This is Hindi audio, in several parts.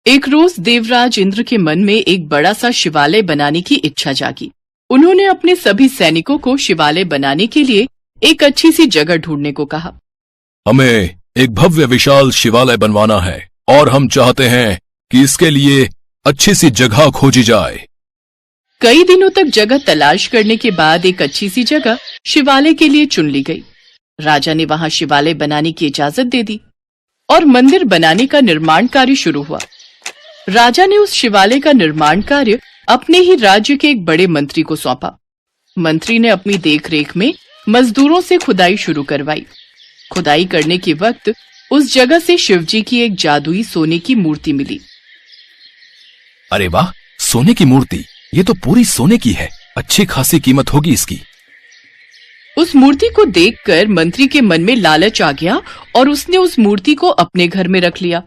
एक रोज देवराज इंद्र के मन में एक बड़ा सा शिवालय बनाने की इच्छा जागी। उन्होंने अपने सभी सैनिकों को शिवालय बनाने के लिए एक अच्छी सी जगह ढूंढने को कहा। हमें एक भव्य विशाल शिवालय बनवाना है और हम चाहते हैं कि इसके लिए अच्छी सी जगह खोजी जाए। कई दिनों तक जगह तलाश करने के बाद एक अच्छी सी जगह शिवालय के लिए चुन ली गई। राजा ने वहां शिवालय बनाने की इजाजत दे दी और मंदिर बनाने का निर्माण कार्य शुरू हुआ। राजा ने उस शिवालय का निर्माण कार्य अपने ही राज्य के एक बड़े मंत्री को सौंपा। मंत्री ने अपनी देखरेख में मजदूरों से खुदाई शुरू करवाई। खुदाई करने के वक्त उस जगह से शिवजी की एक जादुई सोने की मूर्ति मिली। अरे वाह, सोने की मूर्ति! ये तो पूरी सोने की है। अच्छी खासी कीमत होगी इसकी। उस मूर्ति को देखकर मंत्री के मन में लालच आ गया और उसने उस मूर्ति को अपने घर में रख लिया।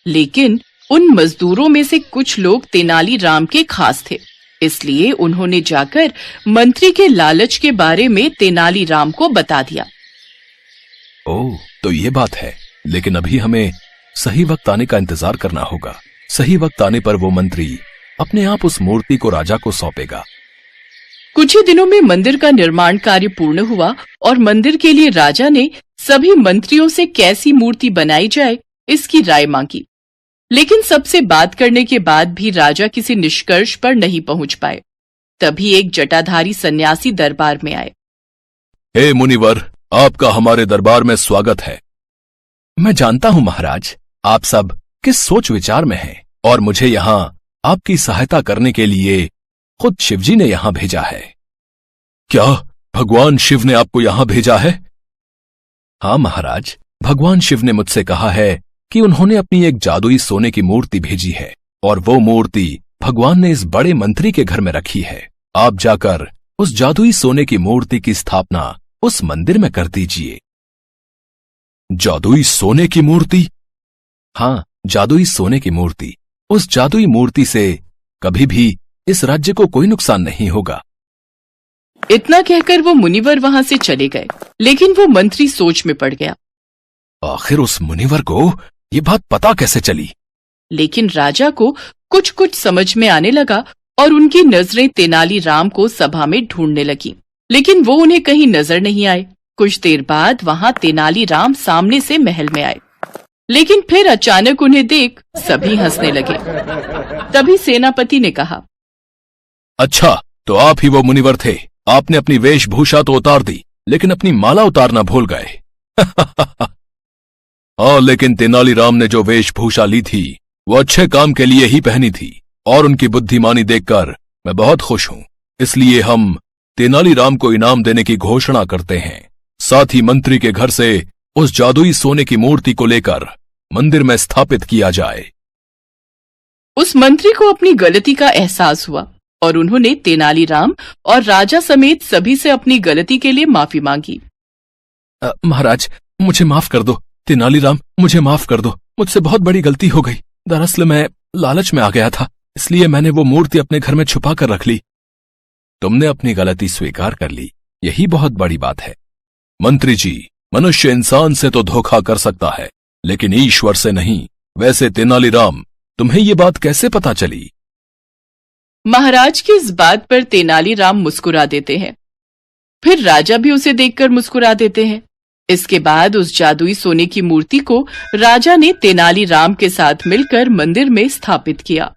लेकिन उन मजदूरों में से कुछ लोग तेनाली राम के खास थे, इसलिए उन्होंने जाकर मंत्री के लालच के बारे में तेनाली राम को बता दिया। ओह, तो ये बात है। लेकिन अभी हमें सही वक्त आने का इंतजार करना होगा। सही वक्त आने पर वो मंत्री अपने आप उस मूर्ति को राजा को सौंपेगा। कुछ ही दिनों में मंदिर का निर्माण कार्य पूर्ण हुआ और मंदिर के लिए राजा ने सभी मंत्रियों से कैसी मूर्ति बनाई जाए इसकी राय मांगी। लेकिन सबसे बात करने के बाद भी राजा किसी निष्कर्ष पर नहीं पहुंच पाए। तभी एक जटाधारी सन्यासी दरबार में आए। हे मुनिवर, आपका हमारे दरबार में स्वागत है। मैं जानता हूं महाराज, आप सब किस सोच विचार में हैं और मुझे यहाँ आपकी सहायता करने के लिए खुद शिवजी ने यहाँ भेजा है। क्या भगवान शिव ने आपको यहाँ भेजा है? हाँ महाराज, भगवान शिव ने मुझसे कहा है कि उन्होंने अपनी एक जादुई सोने की मूर्ति भेजी है और वो मूर्ति भगवान ने इस बड़े मंत्री के घर में रखी है। आप जाकर उस जादुई सोने की मूर्ति की स्थापना उस मंदिर में कर दीजिए। जादुई सोने की मूर्ति? हाँ, जादुई सोने की मूर्ति। उस जादुई मूर्ति से कभी भी इस राज्य को कोई नुकसान नहीं होगा। इतना कहकर वो मुनिवर वहां से चले गए। लेकिन वो मंत्री सोच में पड़ गया। आखिर उस मुनिवर को ये बात पता कैसे चली? लेकिन राजा को कुछ कुछ समझ में आने लगा और उनकी नजरें तेनाली राम को सभा में ढूंढने लगी, लेकिन वो उन्हें कहीं नजर नहीं आए। कुछ देर बाद वहां तेनाली राम सामने से महल में आए, लेकिन फिर अचानक उन्हें देख सभी हंसने लगे। तभी सेनापति ने कहा, अच्छा, तो आप ही वो मुनिवर थे। आपने अपनी वेशभूषा तो उतार दी, लेकिन अपनी माला उतारना भूल गए। हाँ, लेकिन तेनालीराम ने जो वेशभूषा ली थी वो अच्छे काम के लिए ही पहनी थी और उनकी बुद्धिमानी देखकर मैं बहुत खुश हूं। इसलिए हम तेनालीराम को इनाम देने की घोषणा करते हैं। साथ ही मंत्री के घर से उस जादुई सोने की मूर्ति को लेकर मंदिर में स्थापित किया जाए। उस मंत्री को अपनी गलती का एहसास हुआ और उन्होंने तेनालीराम और राजा समेत सभी से अपनी गलती के लिए माफी मांगी। महाराज, मुझे माफ कर दो। तेनालीराम, मुझे माफ कर दो। मुझसे बहुत बड़ी गलती हो गई। दरअसल मैं लालच में आ गया था, इसलिए मैंने वो मूर्ति अपने घर में छुपा कर रख ली। तुमने अपनी गलती स्वीकार कर ली, यही बहुत बड़ी बात है। मंत्री जी, मनुष्य इंसान से तो धोखा कर सकता है, लेकिन ईश्वर से नहीं। वैसे तेनालीराम, तुम्हें ये बात कैसे पता चली? महाराज की इस बात पर तेनालीराम मुस्कुरा देते हैं। फिर राजा भी उसे देखकर मुस्कुरा देते हैं। इसके बाद उस जादुई सोने की मूर्ति को राजा ने तेनालीराम के साथ मिलकर मंदिर में स्थापित किया।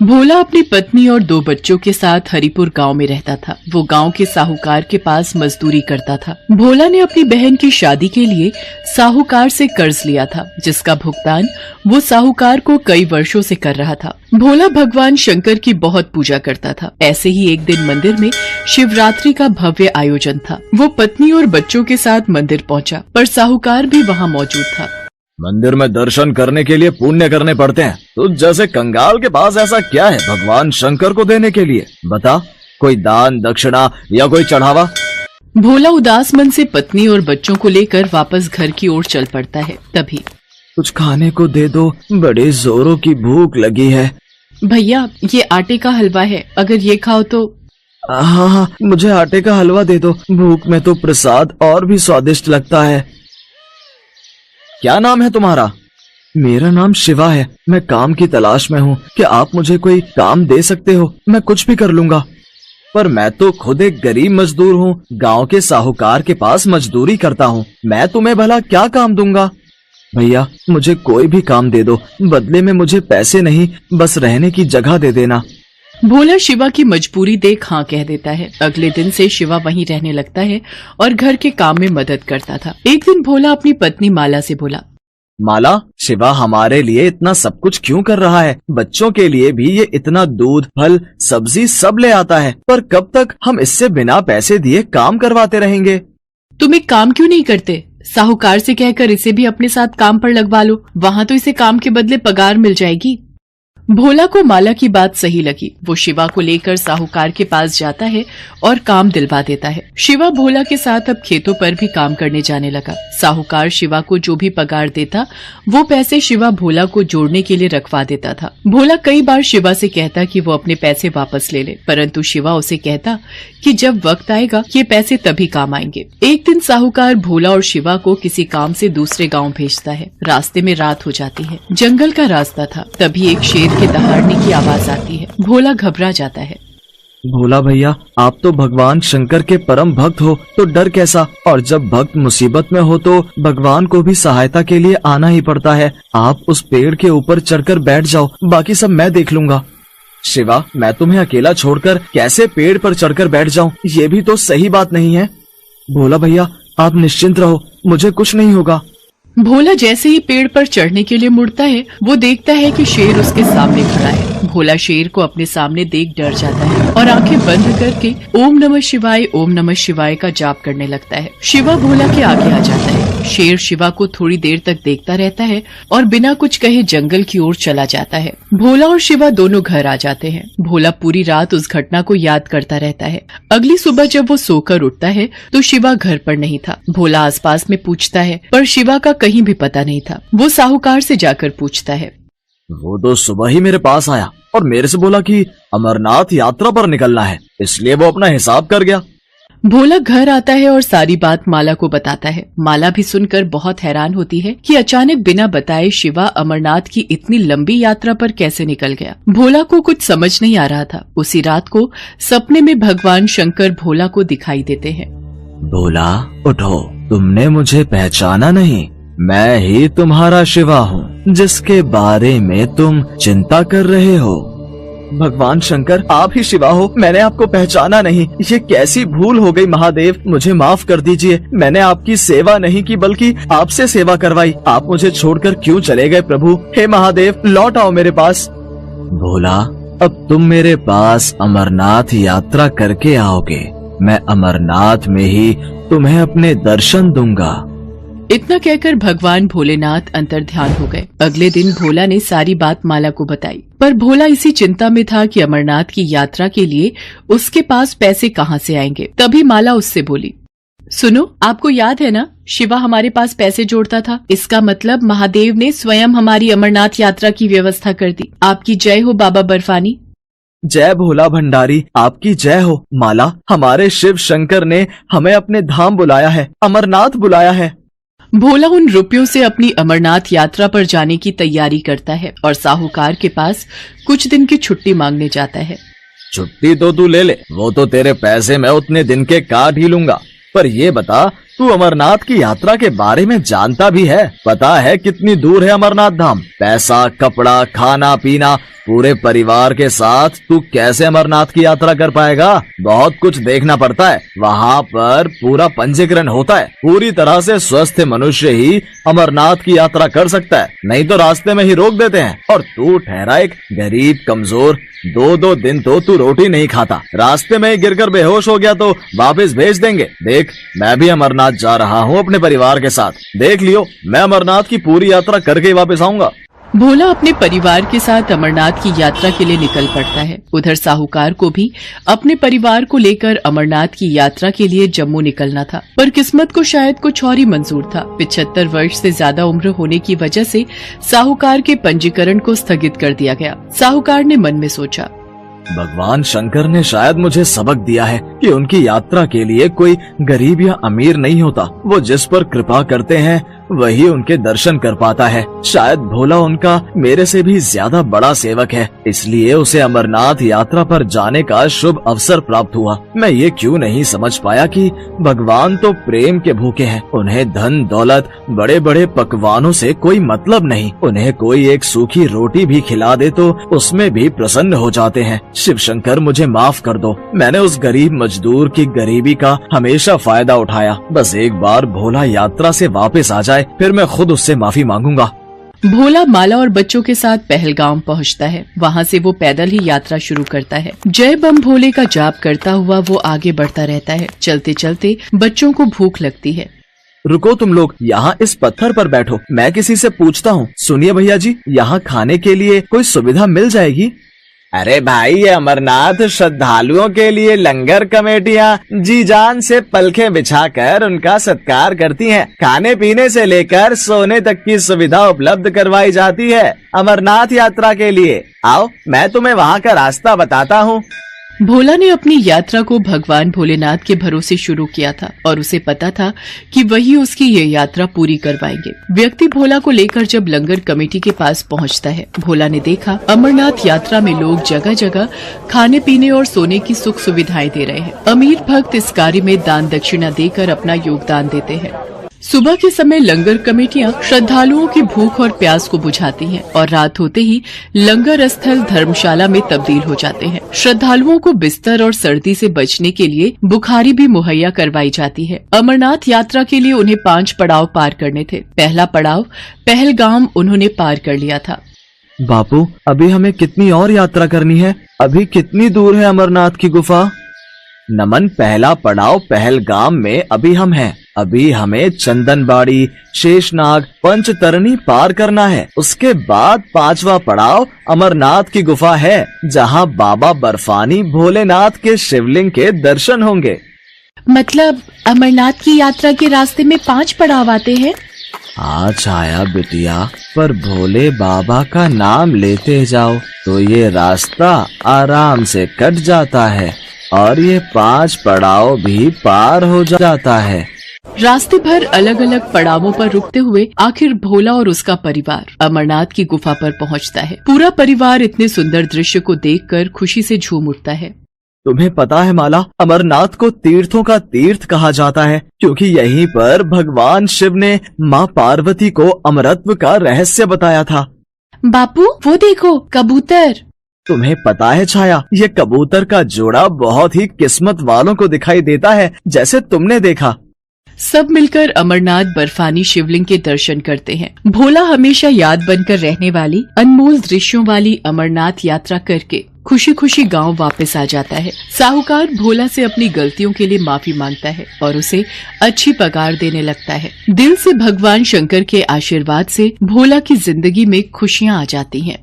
भोला अपनी पत्नी और 2 बच्चों के साथ हरिपुर गांव में रहता था। वो गांव के साहूकार के पास मजदूरी करता था। भोला ने अपनी बहन की शादी के लिए साहूकार से कर्ज लिया था, जिसका भुगतान वो साहूकार को कई वर्षों से कर रहा था। भोला भगवान शंकर की बहुत पूजा करता था। ऐसे ही एक दिन मंदिर में शिवरात्रि का भव्य आयोजन था। वो पत्नी और बच्चों के साथ मंदिर पहुंचा, पर साहूकार भी वहां मौजूद था। मंदिर में दर्शन करने के लिए पुण्य करने पड़ते हैं, तो जैसे कंगाल के पास ऐसा क्या है भगवान शंकर को देने के लिए? बता, कोई दान दक्षिणा या कोई चढ़ावा? भोला उदास मन से पत्नी और बच्चों को लेकर वापस घर की ओर चल पड़ता है। तभी कुछ खाने को दे दो, बड़े जोरों की भूख लगी है। भैया, ये आटे का हलवा है, अगर ये खाओ तो। हाँ हाँ, मुझे आटे का हलवा दे दो, भूख में तो प्रसाद और भी स्वादिष्ट लगता है। क्या नाम है तुम्हारा? मेरा नाम शिवा है। मैं काम की तलाश में हूँ। क्या आप मुझे कोई काम दे सकते हो? मैं कुछ भी कर लूंगा। पर मैं तो खुद एक गरीब मजदूर हूँ, गांव के साहूकार के पास मजदूरी करता हूँ। मैं तुम्हें भला क्या काम दूंगा? भैया मुझे कोई भी काम दे दो, बदले में मुझे पैसे नहीं, बस रहने की जगह दे देना। भोला शिवा की मजबूरी देख हाँ कह देता है। अगले दिन से शिवा वहीं रहने लगता है और घर के काम में मदद करता था। एक दिन भोला अपनी पत्नी माला से बोला, माला, शिवा हमारे लिए इतना सब कुछ क्यों कर रहा है? बच्चों के लिए भी ये इतना दूध, फल, सब्जी सब ले आता है, पर कब तक हम इससे बिना पैसे दिए काम करवाते रहेंगे? तुम एक काम क्यों नहीं करते? साहूकार से कहकर इसे भी अपने साथ काम पर लगवा लो, वहाँ तो इसे काम के बदले पगार मिल जाएगी। भोला को माला की बात सही लगी। वो शिवा को लेकर साहूकार के पास जाता है और काम दिलवा देता है। शिवा भोला के साथ अब खेतों पर भी काम करने जाने लगा। साहूकार शिवा को जो भी पगार देता वो पैसे शिवा भोला को जोड़ने के लिए रखवा देता था। भोला कई बार शिवा से कहता कि वो अपने पैसे वापस ले ले, परंतु शिवा उसे कहता कि जब वक्त आएगा ये पैसे तभी काम आएंगे। एक दिन साहूकार भोला और शिवा को किसी काम से दूसरे गाँव भेजता है। रास्ते में रात हो जाती है। जंगल का रास्ता था। तभी एक शेर के दहाड़ने की आवाज आती है। भोला घबरा जाता है। भोला भैया, आप तो भगवान शंकर के परम भक्त हो, तो डर कैसा? और जब भक्त मुसीबत में हो तो भगवान को भी सहायता के लिए आना ही पड़ता है। आप उस पेड़ के ऊपर चढ़कर बैठ जाओ, बाकी सब मैं देख लूंगा। शिवा, मैं तुम्हें अकेला छोड़कर कैसे पेड़ पर चढ़कर बैठ जाऊं? ये भी तो सही बात नहीं है। भोला भैया, आप निश्चिंत रहो, मुझे कुछ नहीं होगा। भोला जैसे ही पेड़ पर चढ़ने के लिए मुड़ता है, वो देखता है कि शेर उसके सामने खड़ा है। भोला शेर को अपने सामने देख डर जाता है और आंखें बंद करके ओम नमः शिवाय का जाप करने लगता है। शिवा भोला के आगे आ जाता है। शेर शिवा को थोड़ी देर तक देखता रहता है और बिना कुछ कहे जंगल की ओर चला जाता है। भोला और शिवा दोनों घर आ जाते हैं। भोला पूरी रात उस घटना को याद करता रहता है। अगली सुबह जब वो सोकर उठता है तो शिवा घर पर नहीं था। भोला आसपास में पूछता है, पर शिवा का कहीं भी पता नहीं था। वो साहूकार से जाकर पूछता है। वो तो सुबह ही मेरे पास आया और मेरे से बोला कि अमरनाथ यात्रा पर निकलना है, इसलिए वो अपना हिसाब कर गया। भोला घर आता है और सारी बात माला को बताता है। माला भी सुनकर बहुत हैरान होती है कि अचानक बिना बताए शिवा अमरनाथ की इतनी लंबी यात्रा पर कैसे निकल गया। भोला को कुछ समझ नहीं आ रहा था। उसी रात को सपने में भगवान शंकर भोला को दिखाई देते हैं। भोला उठो, तुमने मुझे पहचाना नहीं? मैं ही तुम्हारा शिवा हूँ, जिसके बारे में तुम चिंता कर रहे हो। भगवान शंकर, आप ही शिवा हो, मैंने आपको पहचाना नहीं। ये कैसी भूल हो गई महादेव, मुझे माफ कर दीजिए। मैंने आपकी सेवा नहीं की बल्कि आपसे सेवा करवाई। आप मुझे छोड़कर क्यों चले गए प्रभु? हे महादेव, लौट आओ मेरे पास। भोला, अब तुम मेरे पास अमरनाथ यात्रा करके आओगे। मैं अमरनाथ में ही तुम्हें अपने दर्शन दूंगा। इतना कहकर भगवान भोलेनाथ अंतर्ध्यान हो गए। अगले दिन भोला ने सारी बात माला को बताई, पर भोला इसी चिंता में था कि अमरनाथ की यात्रा के लिए उसके पास पैसे कहाँ से आएंगे। तभी माला उससे बोली, सुनो, आपको याद है ना, शिवा हमारे पास पैसे जोड़ता था। इसका मतलब महादेव ने स्वयं हमारी अमरनाथ यात्रा की व्यवस्था कर दी। आपकी जय हो बाबा बर्फानी। जय भोला भंडारी, आपकी जय हो। माला, हमारे शिव शंकर ने हमें अपने धाम बुलाया है, अमरनाथ बुलाया है। भोला उन रुपयों से अपनी अमरनाथ यात्रा पर जाने की तैयारी करता है और साहूकार के पास कुछ दिन की छुट्टी मांगने जाता है। छुट्टी तो तू ले ले, वो तो तेरे पैसे मैं उतने दिन के काट ही लूंगा। पर ये बता, तू अमरनाथ की यात्रा के बारे में जानता भी है? पता है कितनी दूर है अमरनाथ धाम? पैसा, कपड़ा, खाना पीना, पूरे परिवार के साथ तू कैसे अमरनाथ की यात्रा कर पाएगा? बहुत कुछ देखना पड़ता है। वहाँ पर पूरा पंजीकरण होता है। पूरी तरह से स्वस्थ मनुष्य ही अमरनाथ की यात्रा कर सकता है, नहीं तो रास्ते में ही रोक देते हैं। और तू ठहरा एक गरीब कमजोर, 2-2 दिन तो तू रोटी नहीं खाता। रास्ते में ही गिरकर बेहोश हो गया तो वापस भेज देंगे। देख, मैं भी अमरनाथ जा रहा हूँ अपने परिवार के साथ। देख लियो, मैं अमरनाथ की पूरी यात्रा करके वापस आऊंगा। भोला अपने परिवार के साथ अमरनाथ की यात्रा के लिए निकल पड़ता है। उधर साहूकार को भी अपने परिवार को लेकर अमरनाथ की यात्रा के लिए जम्मू निकलना था, पर किस्मत को शायद कुछ और ही मंजूर था। 75 वर्ष से ज्यादा उम्र होने की वजह से साहूकार के पंजीकरण को स्थगित कर दिया गया। साहूकार ने मन में सोचा, भगवान शंकर ने शायद मुझे सबक दिया है कि उनकी यात्रा के लिए कोई गरीब या अमीर नहीं होता। वो जिस पर कृपा करते हैं वही उनके दर्शन कर पाता है। शायद भोला उनका मेरे से भी ज्यादा बड़ा सेवक है, इसलिए उसे अमरनाथ यात्रा पर जाने का शुभ अवसर प्राप्त हुआ। मैं ये क्यों नहीं समझ पाया कि भगवान तो प्रेम के भूखे हैं। उन्हें धन दौलत बड़े बड़े पकवानों से कोई मतलब नहीं। उन्हें कोई एक सूखी रोटी भी खिला दे तो उसमें भी प्रसन्न हो जाते हैं। शिव शंकर मुझे माफ कर दो, मैंने उस गरीब मजदूर की गरीबी का हमेशा फायदा उठाया। बस एक बार भोला यात्रा से वापस आ जाए फिर मैं खुद उससे माफी मांगूंगा। भोला माला और बच्चों के साथ पहलगाम पहुंचता है। वहां से वो पैदल ही यात्रा शुरू करता है। जय बम भोले का जाप करता हुआ वो आगे बढ़ता रहता है। चलते चलते बच्चों को भूख लगती है। रुको तुम लोग, यहाँ इस पत्थर पर बैठो, मैं किसी से पूछता हूँ। सुनिए भैया जी, यहाँ खाने के लिए कोई सुविधा मिल जाएगी? अरे भाई, ये अमरनाथ श्रद्धालुओं के लिए लंगर कमेटियाँ जी जान से पलखें बिछाकर उनका सत्कार करती हैं। खाने पीने से लेकर सोने तक की सुविधा उपलब्ध करवाई जाती है अमरनाथ यात्रा के लिए। आओ, मैं तुम्हें वहाँ का रास्ता बताता हूँ। भोला ने अपनी यात्रा को भगवान भोलेनाथ के भरोसे शुरू किया था और उसे पता था कि वही उसकी ये यात्रा पूरी करवाएंगे। व्यक्ति भोला को लेकर जब लंगर कमेटी के पास पहुंचता है, भोला ने देखा अमरनाथ यात्रा में लोग जगह जगह खाने पीने और सोने की सुख सुविधाएं दे रहे हैं। अमीर भक्त इस कार्य में दान दक्षिणा देकर अपना योगदान देते हैं। सुबह के समय लंगर कमेटियां श्रद्धालुओं की भूख और प्यास को बुझाती हैं और रात होते ही लंगर स्थल धर्मशाला में तब्दील हो जाते हैं। श्रद्धालुओं को बिस्तर और सर्दी से बचने के लिए बुखारी भी मुहैया करवाई जाती है। अमरनाथ यात्रा के लिए उन्हें 5 पड़ाव पार करने थे। पहला पड़ाव पहलगाम उन्होंने पार कर लिया था। बापू, अभी हमें कितनी और यात्रा करनी है? अभी कितनी दूर है अमरनाथ की गुफा? नमन, पहला पड़ाव पहलगाम में अभी हम हैं। अभी हमें चंदनबाड़ी, शेषनाग, पंचतरणी पार करना है। उसके बाद 5वां पड़ाव अमरनाथ की गुफा है, जहां बाबा बर्फानी भोलेनाथ के शिवलिंग के दर्शन होंगे। मतलब अमरनाथ की यात्रा के रास्ते में 5 पड़ाव आते हैं? हाँ छाया बिटिया, पर भोले बाबा का नाम लेते जाओ तो ये रास्ता आराम से कट जाता है और ये 5 पड़ाव भी पार हो जाता है। रास्ते भर अलग अलग पड़ावों पर रुकते हुए आखिर भोला और उसका परिवार अमरनाथ की गुफा पर पहुंचता है। पूरा परिवार इतने सुंदर दृश्य को देखकर खुशी से झूम उठता है। तुम्हें पता है माला, अमरनाथ को तीर्थों का तीर्थ कहा जाता है क्योंकि यहीं पर भगवान शिव ने माँ पार्वती को अमरत्व का रहस्य बताया था। बापू, वो देखो कबूतर। तुम्हें पता है छाया, ये कबूतर का जोड़ा बहुत ही किस्मत वालों को दिखाई देता है, जैसे तुमने देखा। सब मिलकर अमरनाथ बर्फानी शिवलिंग के दर्शन करते हैं। भोला हमेशा याद बनकर रहने वाली अनमोल दृश्यों वाली अमरनाथ यात्रा करके खुशी खुशी गांव वापस आ जाता है। साहूकार भोला से अपनी गलतियों के लिए माफी मांगता है और उसे अच्छी पगार देने लगता है। दिल से भगवान शंकर के आशीर्वाद से भोला की जिंदगी में खुशियां आ जाती हैं।